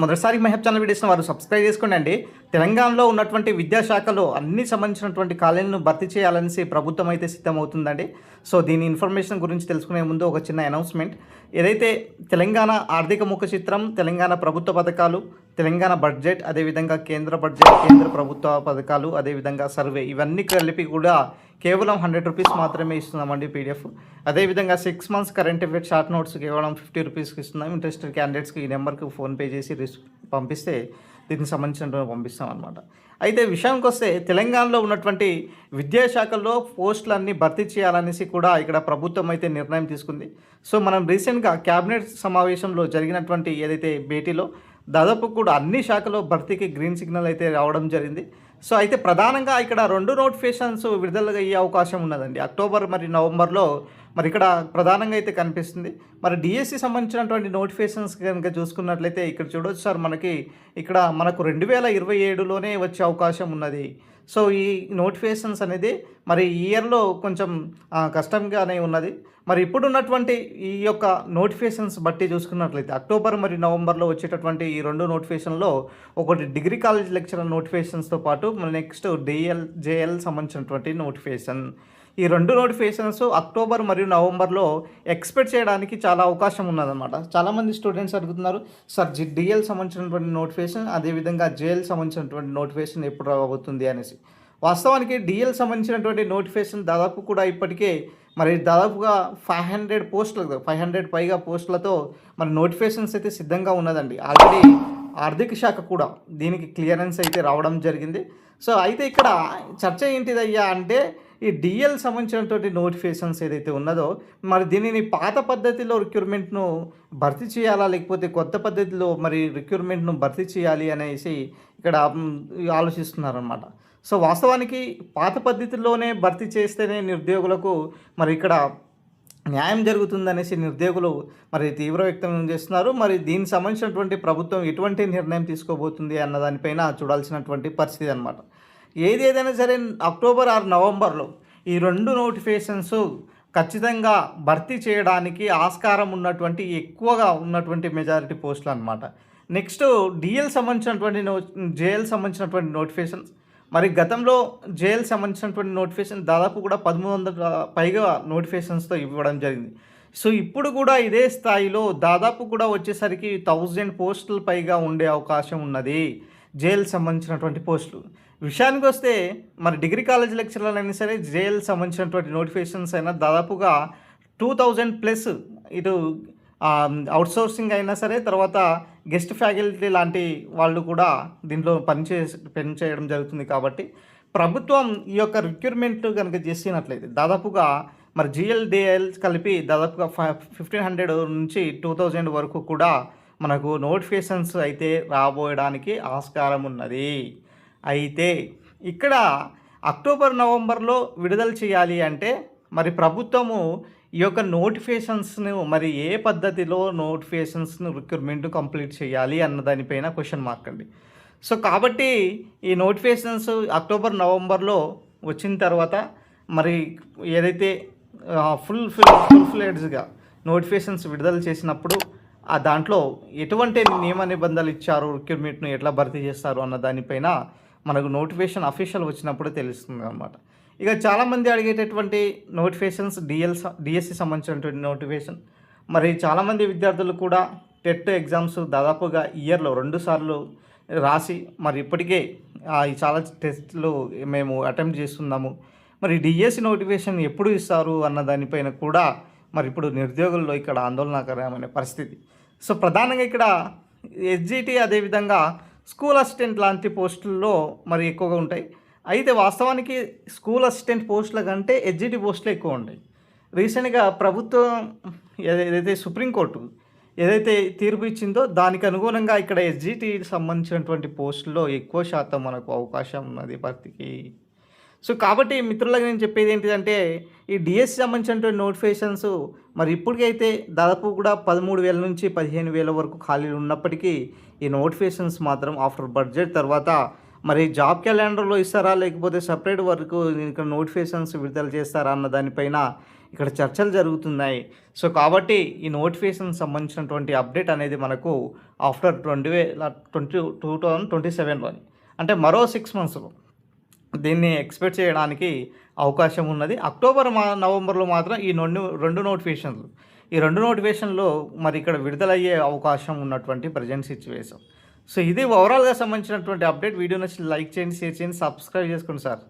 మొదటిసారి మహబ్ ఛానల్ వీడియోస్ని వారు సబ్స్క్రైబ్ చేసుకోండి. తెలంగాణలో ఉన్నటువంటి విద్యాశాఖలో అన్ని సంబంధించినటువంటి ఖాళీలను భర్తీ చేయాలనేసి ప్రభుత్వం అయితే సిద్ధమవుతుందండి. సో దీని ఇన్ఫర్మేషన్ గురించి తెలుసుకునే ముందు ఒక చిన్న అనౌన్స్మెంట్. ఏదైతే తెలంగాణ ఆర్థిక ముఖ చిత్రం, తెలంగాణ ప్రభుత్వ పథకాలు, తెలంగాణ బడ్జెట్, అదేవిధంగా కేంద్ర బడ్జెట్, కేంద్ర ప్రభుత్వ పథకాలు, అదేవిధంగా సర్వే ఇవన్నీ కలిపి కూడా కేవలం 100 రూపీస్ మాత్రమే ఇస్తున్నామండి పీడిఎఫ్. అదేవిధంగా 6 months current affairs short notes కేవలం 50 రూపీస్కి ఇస్తున్నాం. ఇంట్రెస్టెడ్ క్యాండిడేట్స్కి ఈ నెంబర్కి ఫోన్పే చేసి పంపిస్తే దీనికి సంబంధించినటువంటి పంపిస్తాం అనమాట. అయితే విషయానికి వస్తే తెలంగాణలో ఉన్నటువంటి విద్యాశాఖల్లో పోస్టులన్నీ భర్తీ చేయాలనేసి కూడా ఇక్కడ ప్రభుత్వం అయితే నిర్ణయం తీసుకుంది. సో మనం రీసెంట్గా క్యాబినెట్ సమావేశంలో జరిగినటువంటి ఏదైతే భేటీలో దాదాపు కూడా అన్ని శాఖలో భర్తీకి గ్రీన్ సిగ్నల్ అయితే రావడం జరిగింది. సో అయితే ప్రధానంగా ఇక్కడ 2 నోటిఫికేషన్స్ విడుదల అయ్యే అవకాశం ఉన్నదండి. అక్టోబర్ మరియు నవంబర్లో మరి ఇక్కడ ప్రధానంగా అయితే కనిపిస్తుంది. మరి డిఎస్సి సంబంధించినటువంటి నోటిఫికేషన్స్ కనుక చూసుకున్నట్లయితే ఇక్కడ చూడవచ్చు సార్, మనకు 2027లోనే వచ్చే అవకాశం ఉన్నది. సో ఈ నోటిఫికేషన్స్ అనేది మరి ఈ ఇయర్లో కొంచెం కష్టంగానే ఉన్నది. మరి ఇప్పుడున్నటువంటి ఈ యొక్క నోటిఫికేషన్స్ బట్టి చూసుకున్నట్లయితే అక్టోబర్ మరియు నవంబర్లో వచ్చేటటువంటి ఈ 2 నోటిఫికేషన్లో ఒకటి డిగ్రీ కాలేజ్ లెక్చరర్ నోటిఫికేషన్స్తో పాటు నెక్స్ట్ జేఎల్ సంబంధించినటువంటి నోటిఫికేషన్. ఈ 2 నోటిఫికేషన్స్ అక్టోబర్ మరియు నవంబర్లో ఎక్స్పెక్ట్ చేయడానికి చాలా అవకాశం ఉన్నదన్నమాట. చాలామంది స్టూడెంట్స్ అడుగుతున్నారు, సార్ డిఎల్ సంబంధించినటువంటి నోటిఫికేషన్, అదేవిధంగా జేఎల్ సంబంధించినటువంటి నోటిఫికేషన్ ఎప్పుడు రాబోతుంది అనేసి. వాస్తవానికి డిఎల్ సంబంధించినటువంటి నోటిఫికేషన్ దాదాపు కూడా ఇప్పటికే మరి దాదాపుగా 500 పైగా పోస్టులతో మరి నోటిఫికేషన్స్ అయితే సిద్ధంగా ఉన్నదండి. ఆల్రెడీ ఆర్థిక శాఖ కూడా దీనికి క్లియరెన్స్ అయితే రావడం జరిగింది. సో అయితే ఇక్కడ చర్చ ఏంటిదయ్యా అంటే ఈ డిఎల్ సంబంధించినటువంటి నోటిఫికేషన్స్ ఏదైతే ఉన్నదో మరి దీనిని పాత పద్ధతిలో రిక్రూట్మెంట్ను భర్తీ చేయాలా, లేకపోతే కొత్త పద్ధతిలో మరి రిక్రూట్మెంట్ను భర్తీ చేయాలి అనేసి ఇక్కడ ఆలోచిస్తున్నారన్నమాట. సో వాస్తవానికి పాత పద్ధతిలోనే భర్తీ చేస్తేనే నిరుద్యోగులకు మరి ఇక్కడ న్యాయం జరుగుతుందనేసి నిరుద్యోగులు మరి తీవ్ర వ్యక్తం చేస్తున్నారు. మరి దీనికి సంబంధించినటువంటి ప్రభుత్వం ఎటువంటి నిర్ణయం తీసుకోబోతుంది అన్న దానిపైన చూడాల్సినటువంటి పరిస్థితి అనమాట. ఏదైనా సరే అక్టోబర్ ఆర్ నవంబర్లో ఈ 2 నోటిఫికేషన్స్ ఖచ్చితంగా భర్తీ చేయడానికి ఆస్కారం ఉన్నటువంటి ఎక్కువగా ఉన్నటువంటి మెజారిటీ పోస్టులు అనమాట. నెక్స్ట్ డిఎల్ సంబంధించినటువంటి జేఎల్ సంబంధించినటువంటి నోటిఫికేషన్స్, మరి గతంలో జేఎల్ సంబంధించినటువంటి నోటిఫికేషన్ దాదాపు కూడా 1300 పైగా నోటిఫికేషన్స్తో ఇవ్వడం జరిగింది. సో ఇప్పుడు కూడా ఇదే స్థాయిలో దాదాపు కూడా వచ్చేసరికి 1000 పోస్టులు పైగా ఉండే అవకాశం ఉన్నది జేఎల్ సంబంధించినటువంటి పోస్టులు. విషయానికి వస్తే మరి డిగ్రీ కాలేజ్ లెక్చరర్లు అయినా సరే జేఎల్ సంబంధించినటువంటి నోటిఫికేషన్స్ అయినా దాదాపుగా 2000+ ఇటు అవుట్సోర్సింగ్ అయినా సరే, తర్వాత గెస్ట్ ఫ్యాకల్టీ లాంటి వాళ్ళు కూడా దీంట్లో పనిచేయడం జరుగుతుంది. కాబట్టి ప్రభుత్వం ఈ యొక్క రిక్రూట్మెంట్ కనుక చేసినట్లయితే దాదాపుగా మరి జిఎల్ డిఎల్ కలిపి దాదాపుగా 1500 నుంచి 2000 వరకు కూడా మనకు నోటిఫికేషన్స్ అయితే రాబోయడానికి ఆస్కారం ఉన్నది. అయితే ఇక్కడ అక్టోబర్ నవంబర్లో విడుదల చేయాలి అంటే మరి ప్రభుత్వము ఈ యొక్క నోటిఫికేషన్స్ను మరి ఏ పద్ధతిలో నోటిఫికేషన్స్ను రిక్రూట్మెంట్ కంప్లీట్ చేయాలి అన్న దానిపైన క్వశ్చన్ మార్క్ అండి. సో కాబట్టి ఈ నోటిఫికేషన్స్ అక్టోబర్ నవంబర్లో వచ్చిన తర్వాత మరి ఏదైతే ఫుల్ ఫ్లెడ్జ్గా నోటిఫికేషన్స్ విడుదల చేసినప్పుడు దాంట్లో ఎటువంటి నియమ నిబంధనలు ఇచ్చారు, రిక్రూట్మెంట్ను ఎట్లా భర్తీ చేస్తారు అన్న దానిపైన మనకు నోటిఫికేషన్ అఫీషియల్ వచ్చినప్పుడు తెలుస్తుంది అన్నమాట. ఇక చాలామంది అడిగేటటువంటి నోటిఫికేషన్స్ డిఎస్సి సంబంధించినటువంటి నోటిఫికేషన్. మరి చాలామంది విద్యార్థులు కూడా టెట్ ఎగ్జామ్స్ దాదాపుగా ఇయర్లో 2 సార్లు రాసి మరి ఇప్పటికే చాలా టెస్ట్లు మేము అటెంప్ట్ చేస్తున్నాము. మరి డిఎస్సి నోటిఫికేషన్ ఎప్పుడు ఇస్తారు అన్న దానిపైన కూడా మరి ఇప్పుడు నిరుద్యోగుల్లో ఇక్కడ ఆందోళనకరమైన పరిస్థితి. సో ప్రధానంగా ఇక్కడ ఎస్జిటి, అదేవిధంగా స్కూల్ అసిస్టెంట్ లాంటి పోస్టుల్లో మరి ఎక్కువగా ఉంటాయి. అయితే వాస్తవానికి స్కూల్ అసిస్టెంట్ పోస్టుల కంటే ఎస్జిటి పోస్టులు ఎక్కువ ఉంటాయి. రీసెంట్గా ప్రభుత్వం ఏదైతే సుప్రీంకోర్టు ఏదైతే తీర్పు ఇచ్చిందో దానికి అనుగుణంగా ఇక్కడ ఎస్జిటికి సంబంధించినటువంటి పోస్టుల్లో ఎక్కువ శాతం మనకు అవకాశం ఉన్నది భర్తీకి. సో కాబట్టి మిత్రులకు నేను చెప్పేది ఏంటిదంటే ఈ డిఎస్సి సంబంధించినటువంటి నోటిఫికేషన్స్ మరి ఇప్పటికైతే దాదాపు కూడా 13,000 నుంచి 15,000 వరకు ఖాళీలు ఉన్నప్పటికీ ఈ నోటిఫికేషన్స్ మాత్రం ఆఫ్టర్ బడ్జెట్ తర్వాత మరి జాబ్ క్యాలెండర్లో ఇస్తారా, లేకపోతే సపరేట్ వరకు ఇక్కడ నోటిఫికేషన్స్ విడుదల చేస్తారా అన్న దానిపైన ఇక్కడ చర్చలు జరుగుతున్నాయి. సో, కాబట్టి ఈ నోటిఫికేషన్‌కి సంబంధించినటువంటి అప్డేట్ అనేది మనకు ఆఫ్టర్ 2027లోని అంటే మరో 6 మంత్స్‌లో దీన్ని ఎక్స్‌పెక్ట్ చేయడానికి అవకాశం ఉన్నది. అక్టోబర్, నవంబర్‌లో మాత్రం ఈ 2 నోటిఫికేషన్‌లు. ఈ 2 నోటిఫికేషన్‌లో మరి ఇక్కడ విడుదలయ్యే అవకాశం ఉన్నటువంటి ప్రెజెంట్ సిట్యుయేషన్. సో, ఇది ఓవరాల్‌గా సంబంధించినటువంటి అప్డేట్. వీడియో నచ్చితే లైక్ చేయండి, షేర్ చేయండి, సబ్స్క్రైబ్ చేసుకోండి సార్.